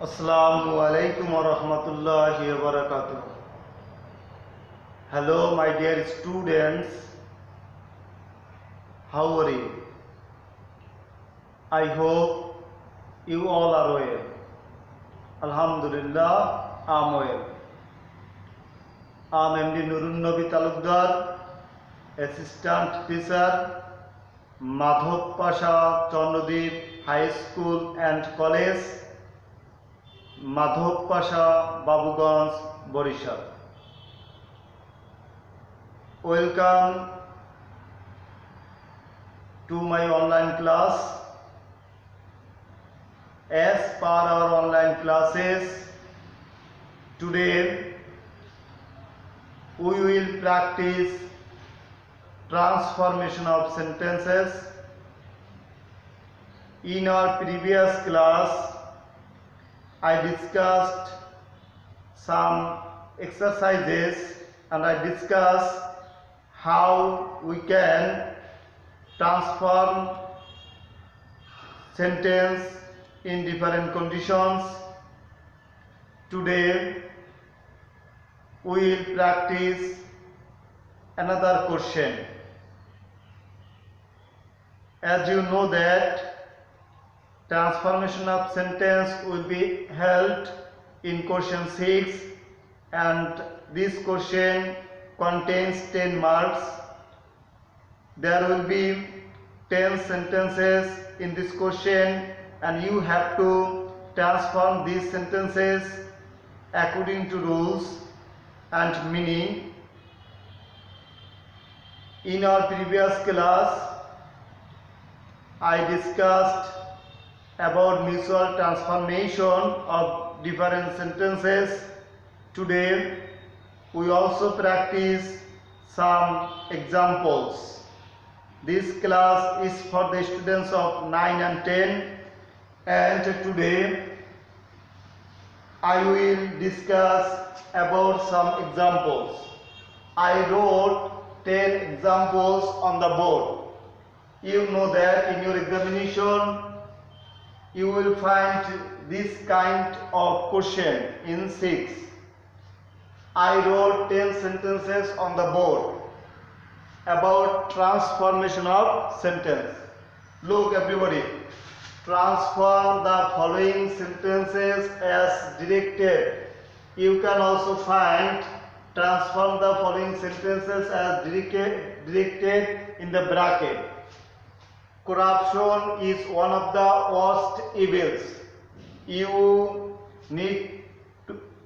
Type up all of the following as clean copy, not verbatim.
Assalamu alaikum wa rahmatullahi wa barakatuh. Hello, my dear students. How are you? I hope you all are well. Alhamdulillah, I'm well. I'm MD Nurun Nabi Talukdar, Assistant Teacher, Madhop Pasha Chandradeep High School and College, Madhop Pasha Babuganj, Borishal. Welcome to my online class. As per our online classes, today we will practice transformation of sentences. In our previous class, I discussed some exercises and I discussed how we can transform sentence in different conditions. Today we will practice another question. As you know that transformation of sentence will be held in question 6, and this question contains 10 marks. There will be 10 sentences in this question and you have to transform these sentences according to rules and meaning. In our previous class, I discussed about mutual transformation of different sentences. Today, we also practice some examples. This class is for the students of 9 and 10, and today I will discuss about some examples. I wrote 10 examples on the board. You know that in your examination you will find this kind of question in 6. I wrote 10 sentences on the board about transformation of sentence. Look everybody, transform the following sentences as directed. You can also find transform the following sentences as directed in the bracket. Corruption is one of the worst evils. You need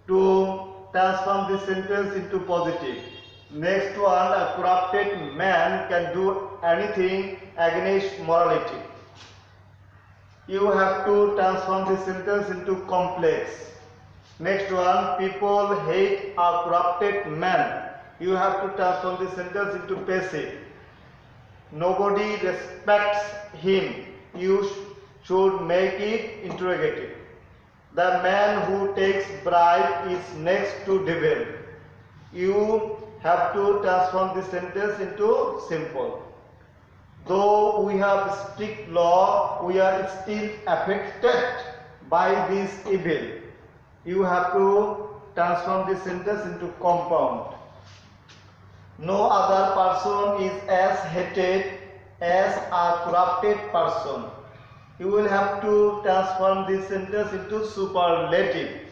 to transform this sentence into positive. Next one, a corrupted man can do anything against morality. You have to transform this sentence into complex. Next one, people hate a corrupted man. You have to transform this sentence into passive. Nobody respects him. You should make it interrogative. The man who takes bribe is next to devil. You have to transform this sentence into simple. Though we have strict law, we are still affected by this evil. You have to transform this sentence into compound. No other person is as hated as a corrupted person. You will have to transform this sentence into superlative.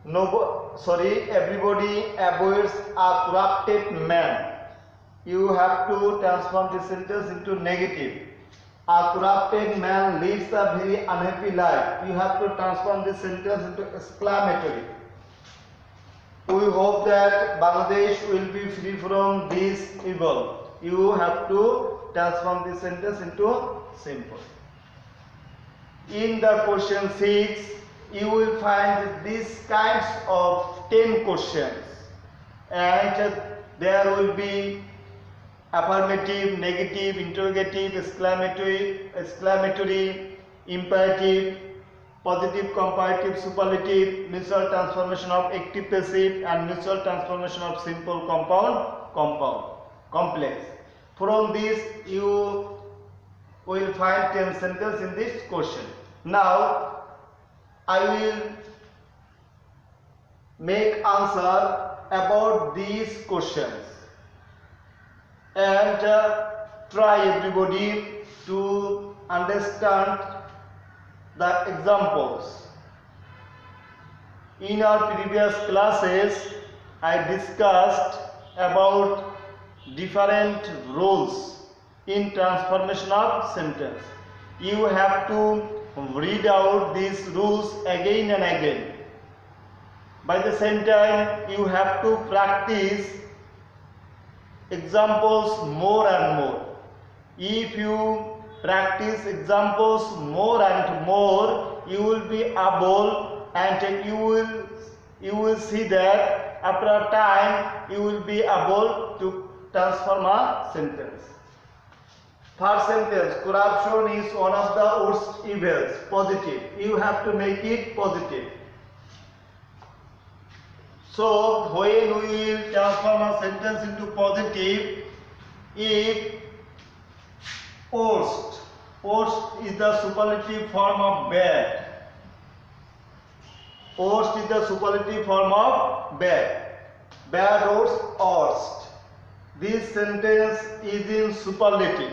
Everybody avoids a corrupted man. You have to transform this sentence into negative. A corrupted man lives a very unhappy life. You have to transform this sentence into exclamatory. We hope that Bangladesh will be free from this evil. You have to transform this sentence into simple. In the question 6, you will find these kinds of 10 questions, and there will be affirmative, negative, interrogative, exclamatory, imperative, positive, comparative, superlative, mutual transformation of active passive, and mutual transformation of simple compound, complex. From this you will find 10 sentences in this question. Now I will make answer about these questions, and try everybody to understand the examples. In our previous classes, I discussed about different rules in transformation of sentence. You have to read out these rules again and again. By the same time, you have to practice examples more and more. If you practice examples more and more, you will be able, and you will see that after a time you will be able to transform a sentence. First sentence, corruption is one of the worst evils. Positive. You have to make it positive. So when we will transform a sentence into positive, if worst is the superlative form of bad. Worst is the superlative form of bad. Bad worst. This sentence is in superlative.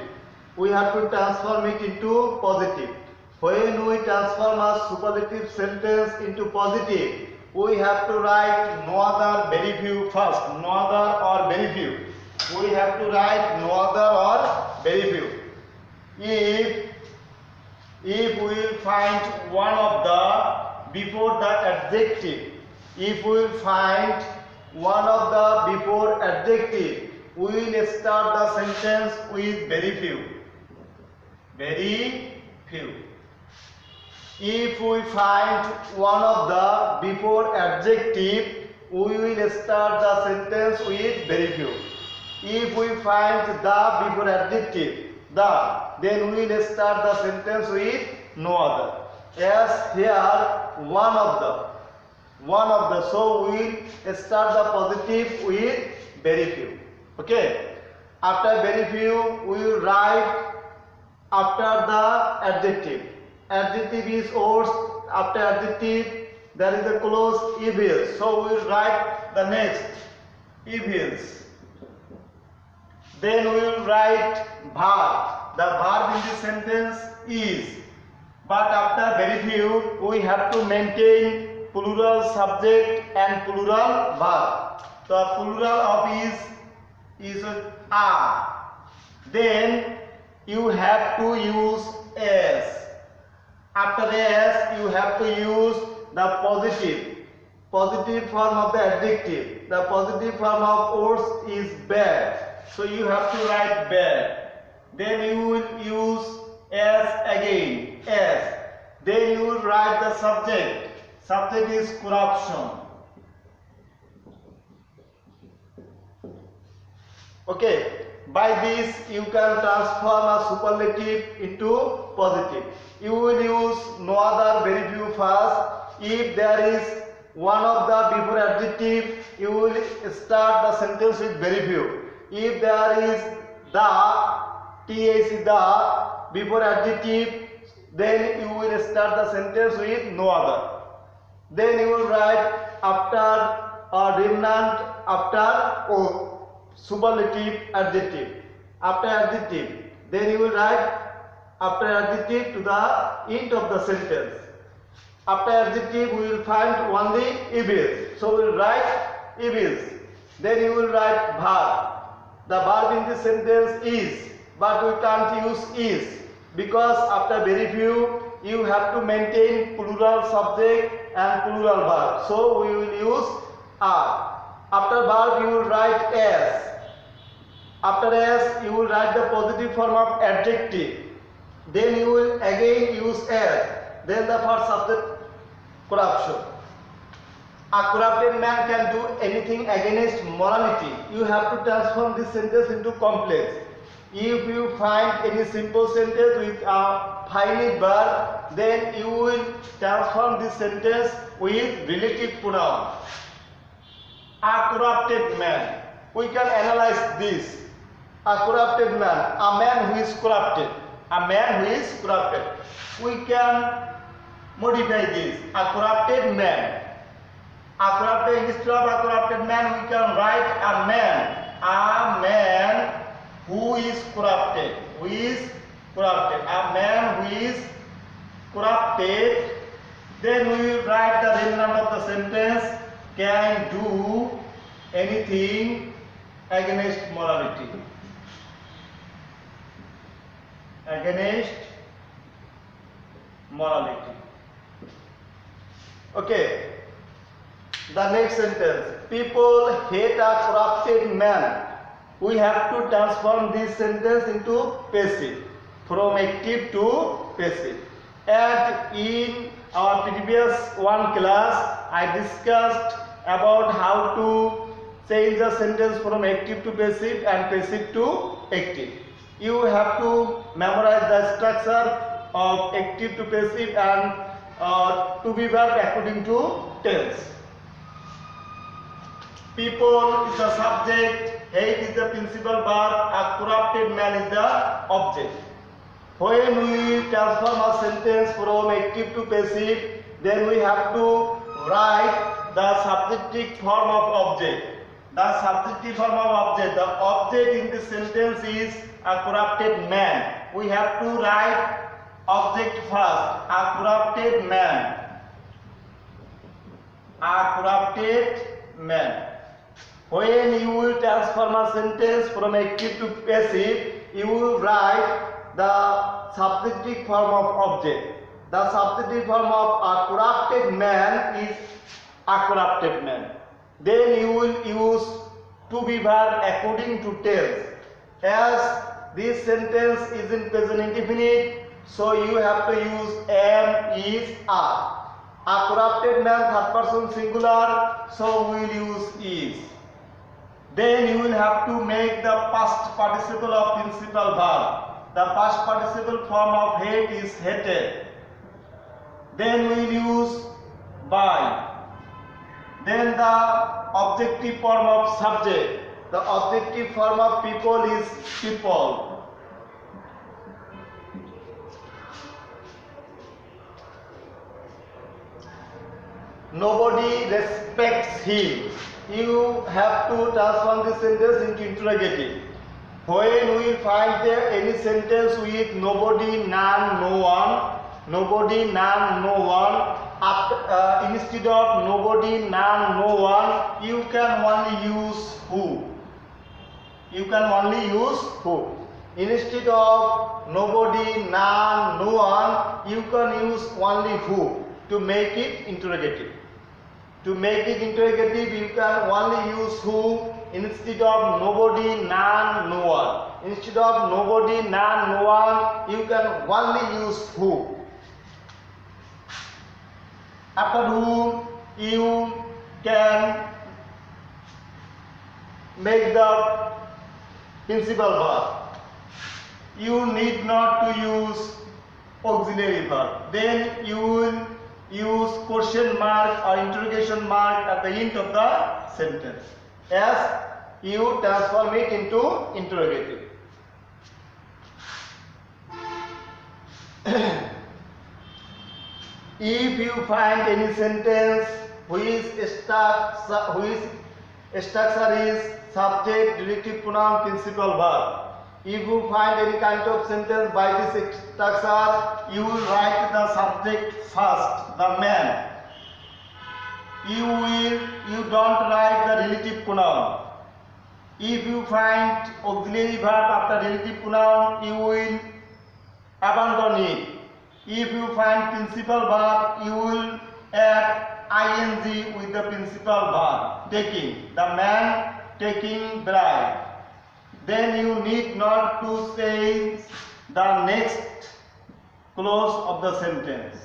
We have to transform it into positive. When we transform a superlative sentence into positive, we have to write no other, very few first. No other or very few. We have to write no other or very few. If we will find one of the before the adjective, if we will find one of the before adjective, we will start the sentence with very few. Very few. If we find one of the before adjective, we will start the sentence with very few. If we find the before adjective, then we will start the sentence with no other. As here, one of the. So we will start the positive with very few. Okay. After very few, we will write after the adjective. Adjective is worst. After adjective, there is a clause evils. So we will write the next evils. Then we will write verb. The verb in this sentence is. But after very few, we have to maintain plural subject and plural verb. The plural of is are. Then you have to use as. After as, you have to use the positive form of the adjective. The positive form of worst is bad. So you have to write bad. Then you will use as again, as. Then you will write the subject. Subject is corruption. Okay. By this you can transform a superlative into positive. You will use no other, very few first. If there is one of the before adjective, you will start the sentence with very few. If there is the before adjective, then you will start the sentence with no other. Then you will write after or remnant after superlative adjective. After adjective, then you will write after adjective to the end of the sentence. After adjective, we will find only evils. So we will write evils. Then you will write verb. The verb in this sentence is, but we can't use is, because after very few you have to maintain plural subject and plural verb. So we will use are. After verb you will write as. After as you will write the positive form of adjective. Then you will again use as. Then the first subject, corruption. A corrupted man can do anything against morality. You have to transform this sentence into complex. If you find any simple sentence with a finite verb, then you will transform this sentence with relative pronoun. A corrupted man. We can analyze this. A corrupted man. A man who is corrupted. A man who is corrupted. We can modify this. A corrupted man. A corrupted, instead of a corrupted man, we can write a man. A man who is corrupted. Who is corrupted. A man who is corrupted. Then we will write the remnant of the sentence. Can do anything against morality. Against morality. Okay. The next sentence. People hate a corrupted man. We have to transform this sentence into passive. From active to passive. And in our previous one class, I discussed about how to change the sentence from active to passive and passive to active. You have to memorize the structure of active to passive and to be verb according to tense. People is the subject, hate is the principal verb, a corrupted man is the object. When we transform a sentence from active to passive, then we have to write the subjective form of object. The subjective form of object. The object in this sentence is a corrupted man. We have to write object first. A corrupted man. A corrupted man. When you will transform a sentence from active to passive, you will write the subjective form of object. The subjective form of a corrupted man is a corrupted man. Then you will use to be verb according to tense. As this sentence is in present indefinite, so you have to use am, is, are. A corrupted man, third person singular, so we will use is. Then you will have to make the past participle of principal verb. The past participle form of hate is hated. Then we will use by. Then the objective form of subject. The objective form of people is people. Nobody respects him. You have to transform this sentence into interrogative. When we find there any sentence with nobody, none, no one, nobody, none, no one, after, instead of nobody, none, no one, you can only use who. You can only use who. Instead of nobody, none, no one, you can use only who to make it interrogative. To make it interrogative, you can only use who instead of nobody, none, no one. Instead of nobody, none, no one, you can only use who. After whom, you can make the principal verb. You need not to use auxiliary verb. Then you will use question mark or interrogation mark at the end of the sentence as you transform it into interrogative. If you find any sentence whose structure is subject, relative pronoun, principal verb. If you find any kind of sentence by this structure, you will write the subject first, the man. You don't write the relative pronoun. If you find auxiliary verb after relative pronoun, you will abandon it. If you find principal verb, you will add ing with the principal verb. Taking, the man taking bride. Then you need not to say the next clause of the sentence.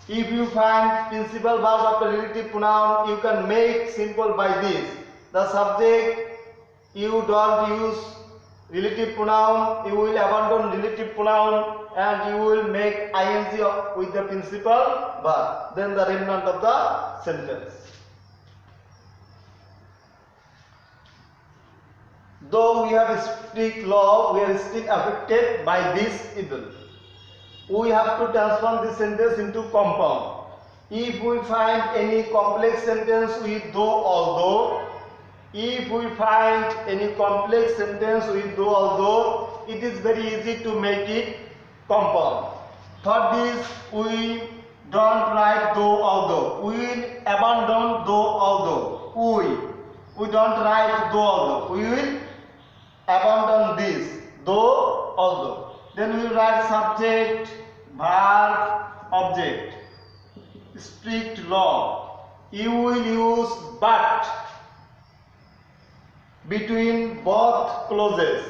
If you find principal verb after relative pronoun, you can make simple by this. The subject, you don't use relative pronoun, you will abandon relative pronoun and you will make ing with the principal verb. Then the remnant of the sentence. Though we have strict law, we are still affected by this evil. we have to transform this sentence into compound. If we find any complex sentence with though, although, if we find any complex sentence with though, although, it is very easy to make it compound. For this, we don't write though, although. We will abandon though, although. We don't write though, although. We will abandon this though, although. Then we will write subject, verb, object. Strict law. You will use but between both clauses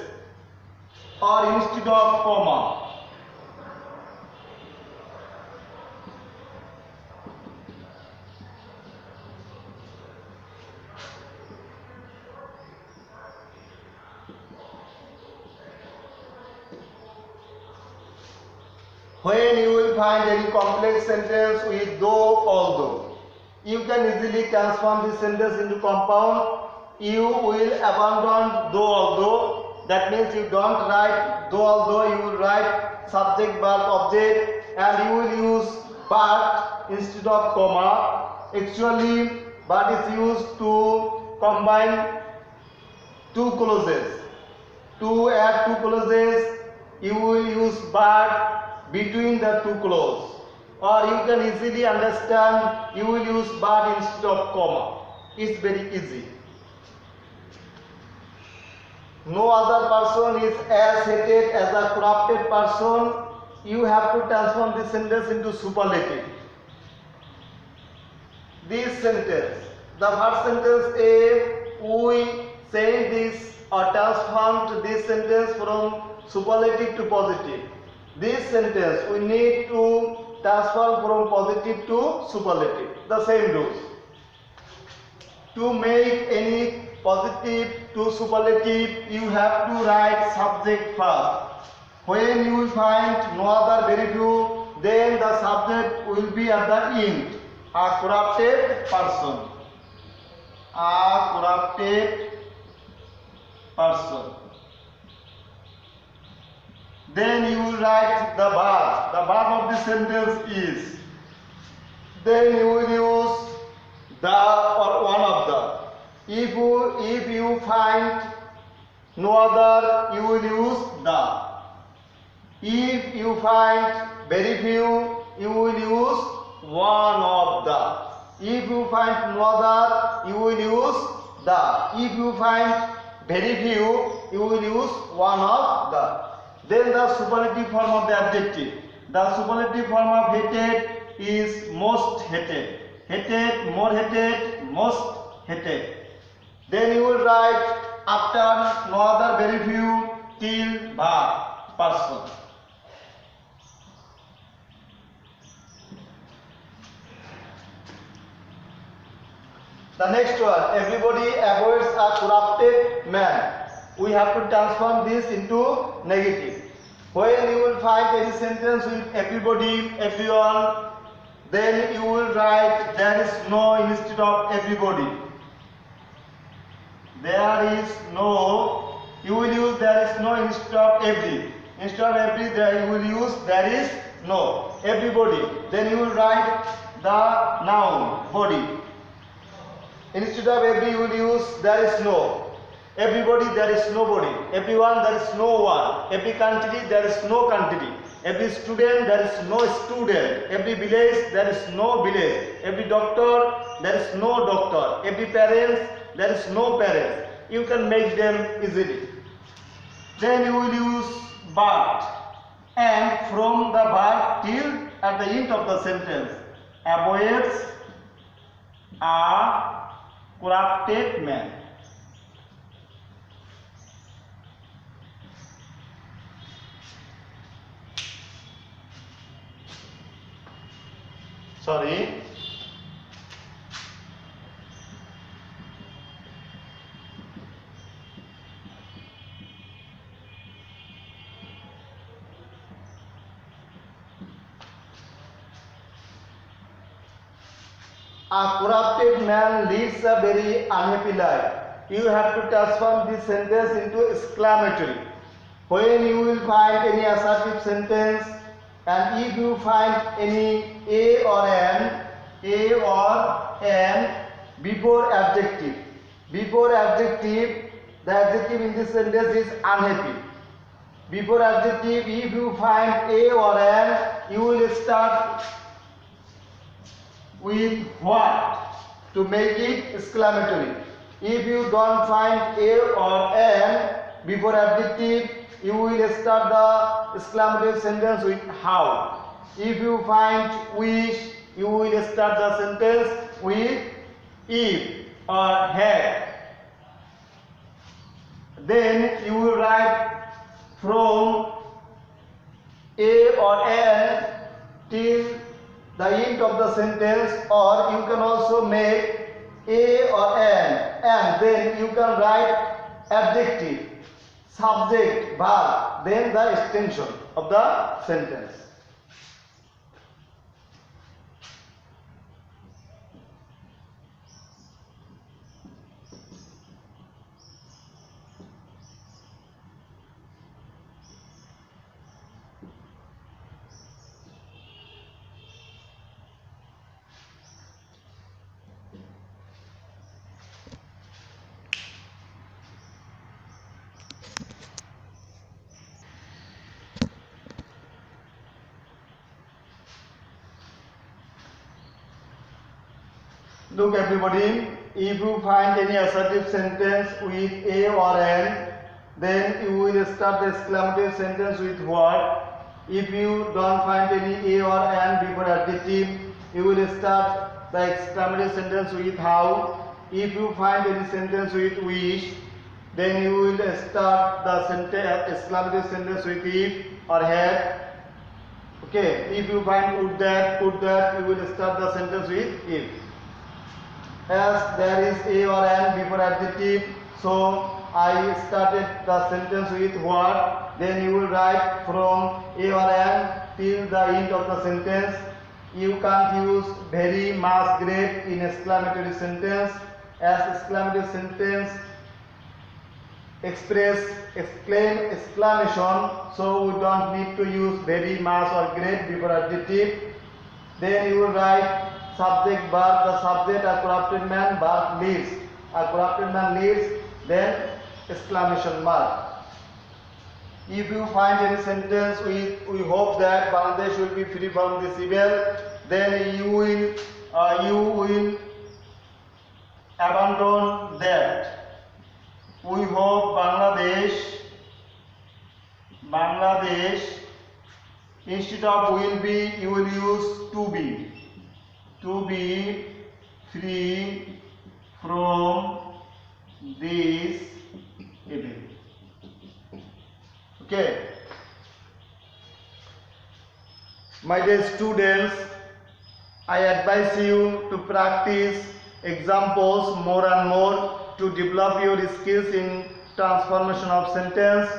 or instead of comma. When you will find any complex sentence with though, although, you can easily transform this sentence into compound. You will abandon though, although. That means you don't write though, although. You will write subject, verb, object, and you will use but instead of comma. Actually, but is used to combine two clauses. To add two clauses, you will use but between the two clauses, or you can easily understand, you will use but instead of comma. It's very easy. No other person is as hated as a corrupted person. You have to transform this sentence into superlative. This sentence, the first sentence A, we say this or transformed this sentence from superlative to positive. This sentence we need to transform from positive to superlative. The same rules. To make any positive to superlative, you have to write subject first. When you will find no other very few, then the subject will be at the end. A corrupted person. A corrupted person. Then you will write the verb. The verb of the sentence is. Then you will use the or one of the. If you find no other, you will use the. If you find very few, you will use one of the. If you find no other, you will use the. If you find very few, you will use one of the. Then the superlative form of the adjective. The superlative form of hated is most hated. Hated, more hated, most hated. Then you will write after no other very few till verb, person. The next one, everybody avoids a corrupted man. We have to transform this into negative. When you will find any sentence with everybody, everyone, then you will write there is no instead of everybody. There is no, you will use there is no instead of every. Instead of every, there you will use there is no. Everybody. Then you will write the noun, body. Instead of every, you will use there is no. Everybody, there is nobody. Everyone, there is no one. Every country, there is no country. Every student, there is no student. Every village, there is no village. Every doctor, there is no doctor. Every parent, there is no parent. You can make them easily. Then you will use but and from the but till at the end of the sentence. Avoids a corrupted man. Sorry. A corrupted man leads a very unhappy life. You have to transform this sentence into exclamatory. When you will find any assertive sentence and if you find any a or an before adjective, the adjective in this sentence is unhappy. Before adjective, if you find a or an, you will start with what to make it exclamatory. If you don't find a or an before adjective, you will start the exclamatory sentence with how. If you find wish, you will start the sentence with if or had. Then you will write from a or an till the end of the sentence, or you can also make a or an, and then you can write adjective, subject, verb, then the extension of the sentence. Look everybody, if you find any assertive sentence with a or an, then you will start the exclamative sentence with what. If you don't find any a or an before adjective, you will start the exclamative sentence with how. If you find any sentence with wish, then you will start the exclamative sentence with if or had. Okay, if you find would that, you will start the sentence with if. As there is a or an before adjective, so I started the sentence with what. Then you will write from a or an till the end of the sentence. You can't use very, much, great in exclamatory sentence, as exclamatory sentence express exclamation, so we don't need to use very, much or great before adjective. Then you will write subject, verb, the subject, a corrupted man, verb, leaves. A corrupted man leaves, then exclamation mark. If you find any sentence with we hope that Bangladesh will be free from this evil, then you will abandon that. We hope Bangladesh, instead of will be, you will use to be free from this evil. Okay. My dear students, I advise you to practice examples more and more to develop your skills in transformation of sentence,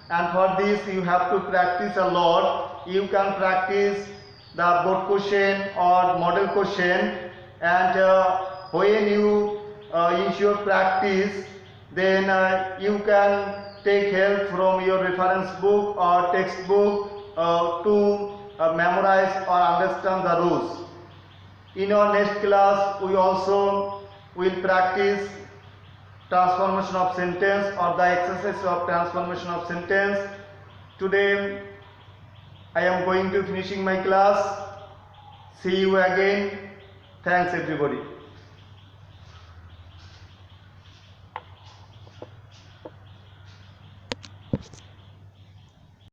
and for this you have to practice a lot. You can practice the board question or model question, and when you ensure practice, then you can take help from your reference book or textbook to memorize or understand the rules. In our next class, we also will practice transformation of sentence or the exercise of transformation of sentence. Today I am going to finishing my class. See you again. Thanks everybody.